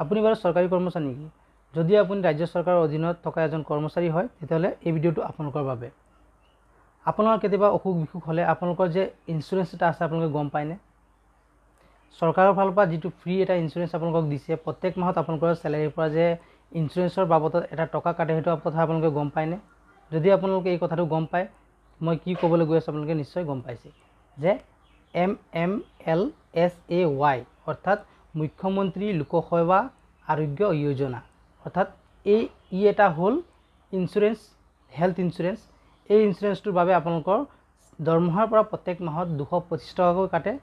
আপুনি বাৰু চৰকাৰী কৰ্মচাৰী নেকি? যদি আপুনি ৰাজ্য চৰকাৰৰ অধীনত থকা এজন কৰ্মচাৰী হয় তেতিয়াহ'লে এই ভিডিঅ'টো আপোনালোকৰ বাবে। আপোনাৰ কেতিয়াবা অসুখ বিসুখ হ'লে আপোনালোকৰ যে ইঞ্চুৰেঞ্চ এটা আছে আপোনালোকে গম পায়নে? চৰকাৰৰ ফালৰ পৰা যিটো ফ্ৰী এটা ইঞ্চুৰেঞ্চ আপোনালোকক দিছে, প্ৰত্যেক মাহত আপোনালোকৰ চেলাৰীৰ পৰা যে ইঞ্চুৰেঞ্চৰ বাবদত এটা টকা কাটে, সেইটো কথা আপোনালোকে গম পায়নে? যদি আপোনালোকে এই কথাটো গম পায়, মই কি ক'বলৈ গৈ আছোঁ আপোনালোকে নিশ্চয় গম পাইছে যে MMLSAY অৰ্থাৎ মুখ্যমন্ত্ৰী লোকসেৱা আৰোগ্য যোজনা, অৰ্থাৎ ই এটা হ'ল ইঞ্চুৰেঞ্চ, হেল্থ ইঞ্চুৰেঞ্চ। এই ইঞ্চুৰেঞ্চটোৰ বাবে আপোনালোকৰ দৰমহাৰ পৰা প্ৰত্যেক মাহত 225 টকাকৈ কাটে।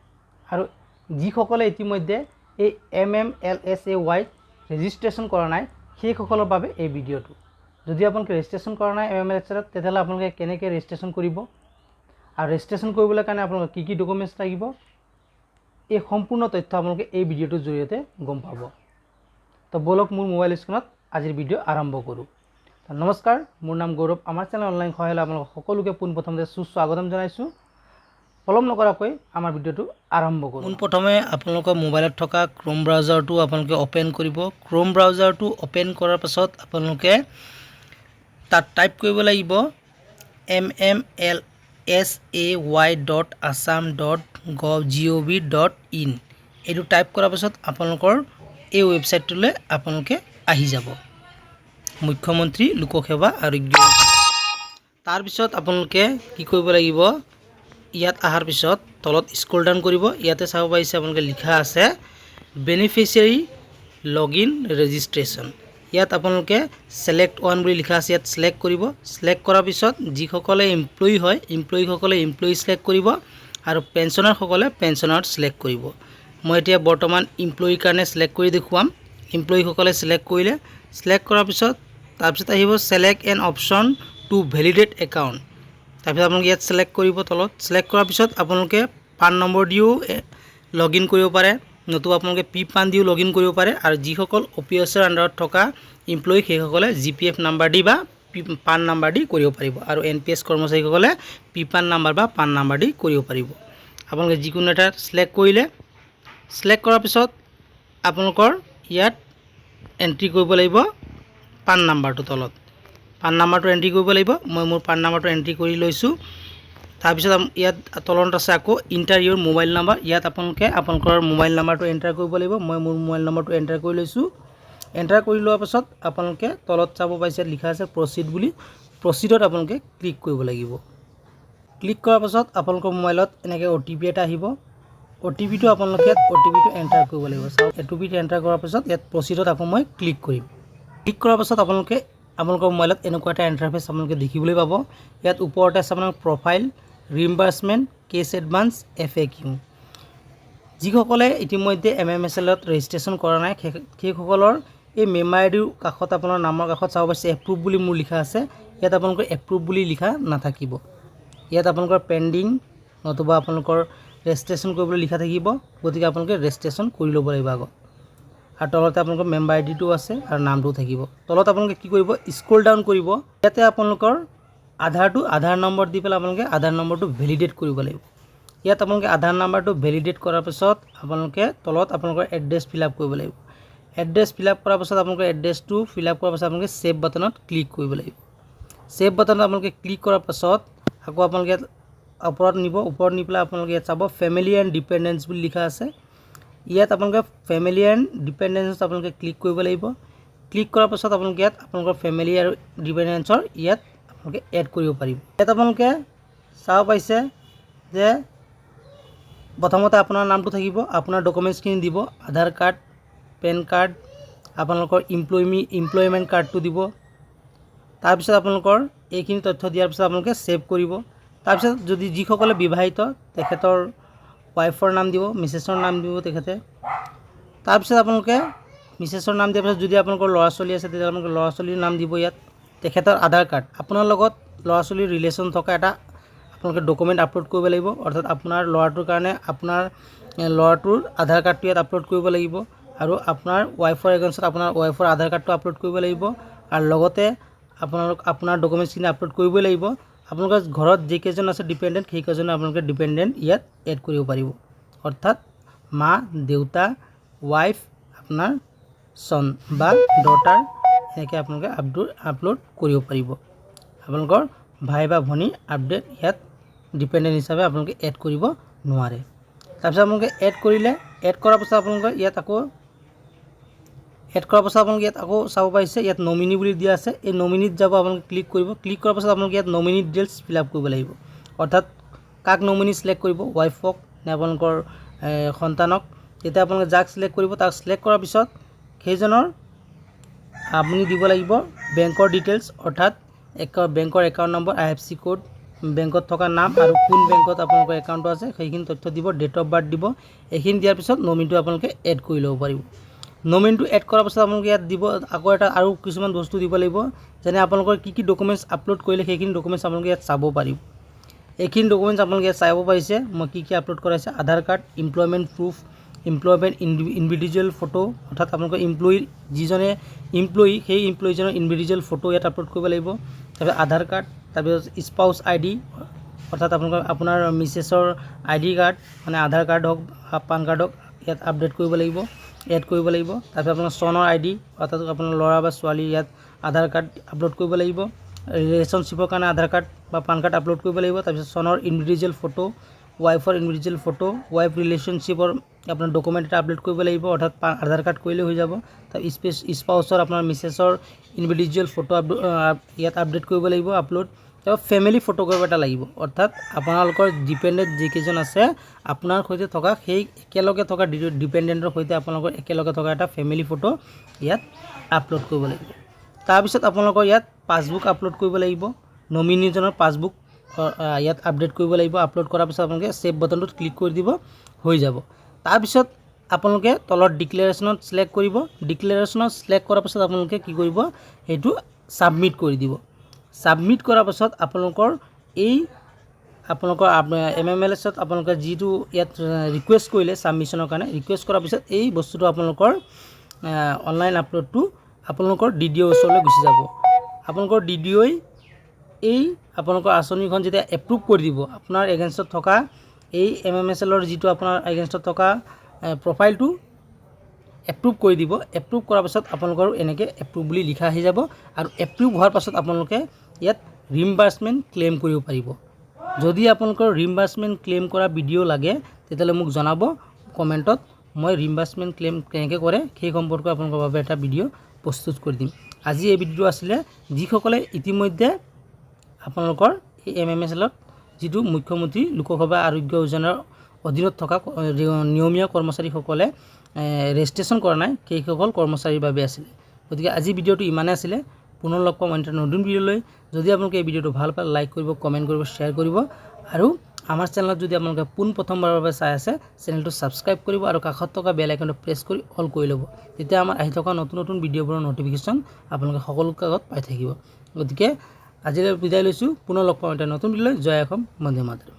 আৰু যিসকলে ইতিমধ্যে এই MMLSAY ৰেজিষ্ট্ৰেশ্যন কৰা নাই সেইসকলৰ বাবে এই ভিডিঅ'টো। যদি আপোনালোকে ৰেজিষ্ট্ৰেশ্যন কৰা নাই MMLSAYত, তেতিয়াহ'লে আপোনালোকে কেনেকৈ ৰেজিষ্ট্ৰেশ্যন কৰিব আৰু ৰেজিষ্ট্ৰেশ্যন কৰিবলৈ কাৰণে আপোনালোকৰ কি ডকুমেণ্টছ লাগিব, এই সম্পূৰ্ণ তথ্য আপোনালোকে এই ভিডিঅ'টোৰ জৰিয়তে গম পাব। তো বলক মোৰ মোবাইল স্ক্ৰীণত আজিৰ ভিডিঅ' আৰম্ভ কৰোঁ। নমস্কাৰ, মোৰ নাম গৌৰৱ। আমাৰ চেনেল অনলাইন সহায়লৈ আপোনালোক সকলোকে পোনপ্ৰথমতে সুস্বাগতম জনাইছোঁ। পলম নকৰাকৈ আমাৰ ভিডিঅ'টো আৰম্ভ কৰোঁ। পোনপ্ৰথমে আপোনালোকৰ মোবাইলত থকা ক্ৰোম ব্ৰাউজাৰটো আপোনালোকে অ'পেন কৰিব। ক্ৰোম ব্ৰাউজাৰটো অ'পেন কৰাৰ পাছত আপোনালোকে তাত টাইপ কৰিব লাগিব mmlsay.assam.gov.in। এইটো টাইপ কৰাৰ পাছত আপোনালোকৰ এই ৱেবছাইটটোলৈ আপোনালোকে আহি যাব, মুখ্যমন্ত্ৰী লোকসেৱা আৰোগ্য। তাৰপিছত আপোনালোকে কি কৰিব লাগিব, ইয়াত অহাৰ পিছত তলত স্ক্ৰল ডাউন কৰিব। ইয়াতে চাব পাৰিছে আপোনালোকে লিখা আছে বেনিফিচিয়াৰী লগইন ৰেজিষ্ট্ৰেশ্যন। ইয়াত আপোনালোকে ছিলেক্ট ওৱান বুলি লিখা আছে, ইয়াত ছিলেক্ট কৰিব। ছিলেক্ট কৰাৰ পিছত যিসকলে এমপ্লয়ী হয় এমপ্লয়ীসকলে এমপ্লয়ী ছিলেক্ট কৰিব আৰু পেঞ্চনাৰসকলে পেঞ্চনাৰ ছিলেক্ট কৰিব। মই এতিয়া বৰ্তমান এমপ্লয়ীৰ কাৰণে ছিলেক্ট কৰি দেখুৱাম। এমপ্লয়ীসকলে ছিলেক্ট কৰিলে, ছিলেক্ট কৰাৰ পিছত তাৰপিছত আহিব select an option to validate account. তাৰপিছত আপোনালোকে ইয়াত ছিলেক্ট কৰিব। তলত ছিলেক্ট কৰাৰ পিছত আপোনালোকে পান নম্বৰ দিও লগ ইন কৰিব পাৰে, নতুবা আপোনালোকে PAN দিও লগ ইন কৰিব পাৰে। আৰু যিসকল OPSৰ আণ্ডাৰত থকা এমপ্লয়ী সেইসকলে GPF নাম্বাৰ দি বা PAN নাম্বাৰ দি কৰিব পাৰিব। আৰু NPS কৰ্মচাৰীসকলে PAN নাম্বাৰ বা PAN নাম্বাৰ দি কৰিব পাৰিব। আপোনালোকে যিকোনো এটা ছিলেক্ট কৰিলে, ছিলেক্ট কৰাৰ পিছত আপোনালোকৰ ইয়াত এণ্ট্ৰি কৰিব লাগিব PAN নাম্বাৰটো। তলত PAN নাম্বাৰটো এণ্ট্ৰি কৰিব লাগিব। মই মোৰ PAN নাম্বাৰটো এণ্ট্ৰি কৰি লৈছোঁ। তাৰপিছত ইয়াত তলত আছে আকৌ ইণ্টাৰ ইউৰ মোবাইল নাম্বাৰ। ইয়াত আপোনালোকে আপোনালোকৰ মোবাইল নাম্বাৰটো এণ্টাৰ কৰিব লাগিব। মই মোৰ মোবাইল নাম্বাৰটো এণ্টাৰ কৰি লৈছোঁ। এণ্টাৰ কৰি লোৱাৰ পাছত আপোনালোকে তলত চাব পাৰিছে লিখা আছে প্ৰচিড বুলি। প্ৰচিডত আপোনালোকে ক্লিক কৰিব লাগিব। ক্লিক কৰাৰ পাছত আপোনালোকৰ মোবাইলত এনেকৈ OTP এটা আহিব। OTPটো আপোনালোকে ইয়াত OTPটো এণ্টাৰ কৰিব লাগিব। OTPটো এণ্টাৰ কৰাৰ পাছত ইয়াত প্ৰচিডত আকৌ মই ক্লিক কৰিম। ক্লিক কৰাৰ পাছত আপোনালোকে আপোনালোকৰ মোবাইলত এনেকুৱা এটা ইণ্টাৰফেচ আপোনালোকে দেখিবলৈ পাব। ইয়াত ওপৰতে আছে আপোনাৰ প্ৰফাইল, ৰিম্বাৰ্চমেণ্ট, কেছ এডভান্স, FAQ। যিসকলে ইতিমধ্যে MMLSAYত ৰেজিষ্ট্ৰেশ্যন কৰা নাই সেইসকলৰ এই মেম্বাৰ আইডিৰ কাষত আপোনাৰ নামৰ কাষত চাব পাৰিছে এপ্ৰুভ বুলি মোৰ লিখা আছে। ইয়াত আপোনালোকৰ এপ্ৰুভ বুলি লিখা নাথাকিব। ইয়াত আপোনালোকৰ পেণ্ডিং নতুবা আপোনালোকৰ ৰেজিষ্ট্ৰেশ্যন কৰিবলৈ লিখা থাকিব। গতিকে আপোনালোকে ৰেজিষ্ট্ৰেশ্যন কৰি ল'ব লাগিব আগত। আৰু তলতে আপোনালোকৰ মেম্বাৰ আইডিটো আছে আৰু নামটোও থাকিব। তলত আপোনালোকে কি কৰিব, স্ক্ৰল ডাউন কৰিব। ইয়াতে আপোনালোকৰ আধাৰ নম্বৰ দি পেলাই আপোনালোকে আধাৰ নম্বৰটো ভেলিডেট কৰিব লাগিব। ইয়াত আপোনালোকে আধাৰ নাম্বাৰটো ভেলিডেট কৰাৰ পাছত আপোনালোকে তলত আপোনালোকৰ এড্ৰেছ ফিল আপ কৰিব লাগিব। এড্ৰেছ ফিল আপ কৰাৰ পাছত আপোনালোকৰ এড্ৰেছটো ফিল আপ কৰাৰ পাছত আপোনালোকে ছেভ বাটনত ক্লিক কৰিব লাগিব। ছেভ বাটনত আপোনালোকে ক্লিক কৰাৰ পাছত আকৌ আপোনালোকে ওপৰত নিব। ওপৰত নি পেলাই আপোনালোকে ইয়াত চাব ফেমিলি এণ্ড ডিপেণ্ডেঞ্চ বুলি লিখা আছে। ইয়াত আপোনালোকে ফেমিলি এণ্ড ডিপেণ্ডেঞ্চত আপোনালোকে ক্লিক কৰিব লাগিব। ক্লিক কৰাৰ পাছত আপোনালোকে ইয়াত আপোনালোকৰ ফেমিলি আৰু ডিপেণ্ডেঞ্চৰ ইয়াত আপোনালোকে এড কৰিব পাৰিব। ইয়াত আপোনালোকে চাব পাৰিছে যে প্ৰথমতে আপোনাৰ নামটো থাকিব, আপোনাৰ ডকুমেণ্টছখিনি দিব, আধাৰ কাৰ্ড, পেন কাৰ্ড, আপোনালোকৰ এমপ্লয়মেণ্ট কাৰ্ডটো দিব। তাৰপিছত আপোনালোকৰ এইখিনি তথ্য দিয়াৰ পিছত আপোনালোকে ছেভ কৰিব। তাৰপিছত যদি যিসকলে বিবাহিত তেখেতৰ ৱাইফৰ নাম দিব, মিছেছৰ নাম দিব তেখেতে। তাৰপিছত আপোনালোকে মিছেছৰ নাম দিয়াৰ পিছত যদি আপোনালোকৰ ল'ৰা ছোৱালী আছে তেতিয়া আপোনালোকে ল'ৰা ছোৱালীৰ নাম দিব। ইয়াত তেখেতৰ আধাৰ কাৰ্ড, আপোনাৰ লগত ল'ৰা ছোৱালীৰ ৰিলেশ্যন থকা এটা আপোনালোকে ডকুমেণ্ট আপলোড কৰিব লাগিব। অৰ্থাৎ আপোনাৰ ল'ৰাটোৰ কাৰণে আপোনাৰ ল'ৰাটোৰ আধাৰ কাৰ্ডটো ইয়াত আপলোড কৰিব লাগিব আৰু আপোনাৰ ৱাইফৰ এগেইনষ্টত আপোনাৰ ৱাইফৰ আধাৰ কাৰ্ডটো আপলোড কৰিব লাগিব। আৰু লগতে আপোনাৰ ডকুমেণ্টছখিনি আপলোড কৰিবই লাগিব। আপোনালোকৰ ঘৰত যিকেইজন আছে ডিপেণ্ডেণ্ট সেইকেইজনে আপোনালোকে ডিপেণ্ডেণ্ট ইয়াত এড কৰিব পাৰিব। অৰ্থাৎ মা, দেউতা, ৱাইফ, আপোনাৰ সন বা ডটাৰ এনেকৈ আপোনালোকে আপলোড কৰিব পাৰিব। আপোনালোকৰ ভাই বা ভনীৰ আপডেট ইয়াত ডিপেণ্ডেণ্ট হিচাপে আপোনালোকে এড কৰিব নোৱাৰে। তাৰপিছত আপোনালোকে এড কৰিলে, এড কৰাৰ পাছত আপোনালোকে ইয়াত আকৌ চাব পাৰিছে ইয়াত নমিনি বুলি দিয়া আছে। এই নমিনিত যাব, আপোনালোকে ক্লিক কৰিব। ক্লিক কৰাৰ পাছত আপোনালোকে ইয়াত নমিনি ডিটেইলছ ফিল আপ কৰিব লাগিব। অৰ্থাৎ কাক নমিনি চিলেক্ট কৰিব, ৱাইফক নে আপোনালোকৰ সন্তানক। তেতিয়া আপোনালোকে যাক চিলেক্ট কৰিব তাক চিলেক্ট কৰাৰ পিছত সেইজনৰ আপুনি দিব লাগিব বেংকৰ ডিটেইলছ, অৰ্থাৎ বেংকৰ একাউণ্ট নম্বৰ, IFSC কোড, বেংকত থকা নাম আৰু কোন বেংকত আপোনালোকৰ একাউণ্টটো আছে সেইখিনি তথ্য দিব, ডেট অফ বাৰ্থ দিব। এইখিনি দিয়াৰ পিছত নমিনিটো আপোনালোকে এড কৰি ল'ব পাৰিব। নমিনিটো এড কৰাৰ পাছত আপোনালোকে ইয়াত দিব আকৌ আৰু কিছুমান বস্তু দিব লাগিব, যেনে আপোনালোকৰ কি ডকুমেণ্টছ আপলোড কৰিলে সেইখিনি ডকুমেণ্টছ আপোনালোকে ইয়াত চাব পাৰিব। এইখিনি ডকুমেণ্টছ আপোনালোকে ইয়াত চাব পাৰিছে মই কি আপলোড কৰাইছে। Aadhaar card, employment proof, employment individual photo, অৰ্থাৎ আপোনালোকৰ যিজনে এমপ্লয়ী সেই এমপ্লয়ীজনৰ ইণ্ডিভিজুৱেল ফটো ইয়াত আপলোড কৰিব লাগিব। তাৰপিছত আধাৰ কাৰ্ড, তাৰপিছত স্পাউচ ID, অৰ্থাৎ আপোনাৰ মিছেছৰ ID কাৰ্ড মানে আধাৰ কাৰ্ড হওক বা পান কাৰ্ড হওক ইয়াত আপডেট কৰিব লাগিব, এড কৰিব লাগিব। তাৰপিছত আপোনাৰ চনৰ ID, অৰ্থাৎ আপোনাৰ ল'ৰা বা ছোৱালীৰ ইয়াত আধাৰ কাৰ্ড আপলোড কৰিব লাগিব। ৰিলেশ্যনশ্বিপৰ কাৰণে আধাৰ কাৰ্ড বা পান কাৰ্ড আপলোড কৰিব লাগিব। তাৰপিছত চনৰ ইণ্ডিভিজুৱেল ফটো, ৱাইফৰ ইণ্ডিভিজুৱেল ফটো, ৱাইফ ৰিলেশ্যনশ্বিপৰ আপোনাৰ ডকুমেণ্ট এটা আপলোড কৰিব লাগিব, অৰ্থাৎ আধাৰ কাৰ্ড কৰিলে হৈ যাব। তাৰপিছত স্পাউচৰ আপোনাৰ মিছেছৰ ইণ্ডিভিজুৱেল ফটো ইয়াত আপডেট কৰিব লাগিব আপলোড। তাৰপিছত ফেমিলি ফটোগ্ৰাফ এটা লাগিব, অৰ্থাৎ আপোনালোকৰ ডিপেণ্ডেণ্ট যিকেইজন আছে আপোনাৰ সৈতে থকা সেই একেলগে থকা ডিপেণ্ডেণ্টৰ সৈতে আপোনালোকৰ একেলগে থকা এটা ফেমিলি ফটো ইয়াত আপলোড কৰিব লাগিব। তাৰপিছত আপোনালোকৰ ইয়াত পাছবুক আপলোড কৰিব লাগিব, নমিনীজনৰ পাছবুক ইয়াত আপডেট কৰিব লাগিব। আপলোড কৰাৰ পিছত আপোনালোকে ছেভ বাটনটোত ক্লিক কৰি দিব, হৈ যাব। তাৰপিছত আপোনালোকে তলত ডিক্লেৰেশ্যনত চিলেক্ট কৰিব। ডিক্লেৰেশ্যনত চিলেক্ট কৰাৰ পাছত আপোনালোকে কি কৰিব, সেইটো ছাবমিট কৰি দিব। ছাবমিট কৰাৰ পাছত আপোনালোকৰ MMLSত আপোনালোকে যিটো ইয়াত ৰিকুৱেষ্ট কৰিলে ছাবমিশ্যনৰ কাৰণে, ৰিকুৱেষ্ট কৰাৰ পিছত এই বস্তুটো আপোনালোকৰ অনলাইন আপলোডটো আপোনালোকৰ DDO ওচৰলৈ গুচি যাব। আপোনালোকৰ DDOই আপোনালোকৰ আঁচনিখন যেতিয়া এপ্ৰুভ কৰি দিব, আপোনাৰ এগেইনষ্টত থকা এই MMSLৰ যিটো আপোনাৰ এগেইনষ্টত থকা প্ৰফাইলটো এপ্ৰুভ কৰি দিব। এপ্ৰুভ কৰাৰ পাছত আপোনালোকৰ এনেকৈ এপ্ৰুভ বুলি লিখা আহি যাব আৰু এপ্ৰুভ হোৱাৰ পাছত আপোনালোকে ইয়াত ৰিম্বাৰ্চমেণ্ট ক্লেইম কৰিব পাৰিব। যদি আপোনালোকৰ ৰিম্বাৰ্চমেণ্ট ক্লেইম কৰা ভিডিঅ' লাগে তেতিয়াহ'লে মোক জনাব কমেণ্টত, মই ৰিম্বাৰ্চমেণ্ট ক্লেইম কেনেকৈ কৰে সেই সম্পৰ্কে আপোনালোকৰ বাবে এটা ভিডিঅ' প্ৰস্তুত কৰি দিম। আজি এই ভিডিঅ'টো আছিলে যিসকলে ইতিমধ্যে আপোনালোকৰ এই MMSLত যিটো মুখ্যমন্ত্ৰী লোকসেৱা আৰোগ্য যোজনাৰ অধীনত থকা নিয়মীয়া কৰ্মচাৰীসকলে ৰেজিষ্ট্ৰেশ্যন কৰা নাই সেইসকল কৰ্মচাৰীৰ বাবে আছিলে। গতিকে আজি ভিডিঅ'টো ইমানেই আছিলে। পুনৰ লগ পাম এটা নতুন ভিডিঅ'লৈ। যদি আপোনালোকে এই ভিডিঅ'টো ভাল পায় লাইক কৰিব, কমেণ্ট কৰিব, শ্বেয়াৰ কৰিব আৰু আমাৰ চেনেলত যদি আপোনালোকে পোনপ্ৰথমবাৰৰ বাবে চাই আছে চেনেলটো ছাবস্ক্ৰাইব কৰিব আৰু কাষত থকা বেল আইকনটো প্ৰেছ কৰি অল কৰি ল'ব। তেতিয়া আমাৰ আহি থকা নতুন নতুন ভিডিঅ'বোৰৰ ন'টিফিকেশ্যন আপোনালোকে সকলো আগত পাই থাকিব। গতিকে আজিলৈ বিদায় লৈছোঁ। পুনৰ লগ পাম এটা নতুন ভিডিঅ'লৈ। জয় অসম, বন্দে মাতৰম।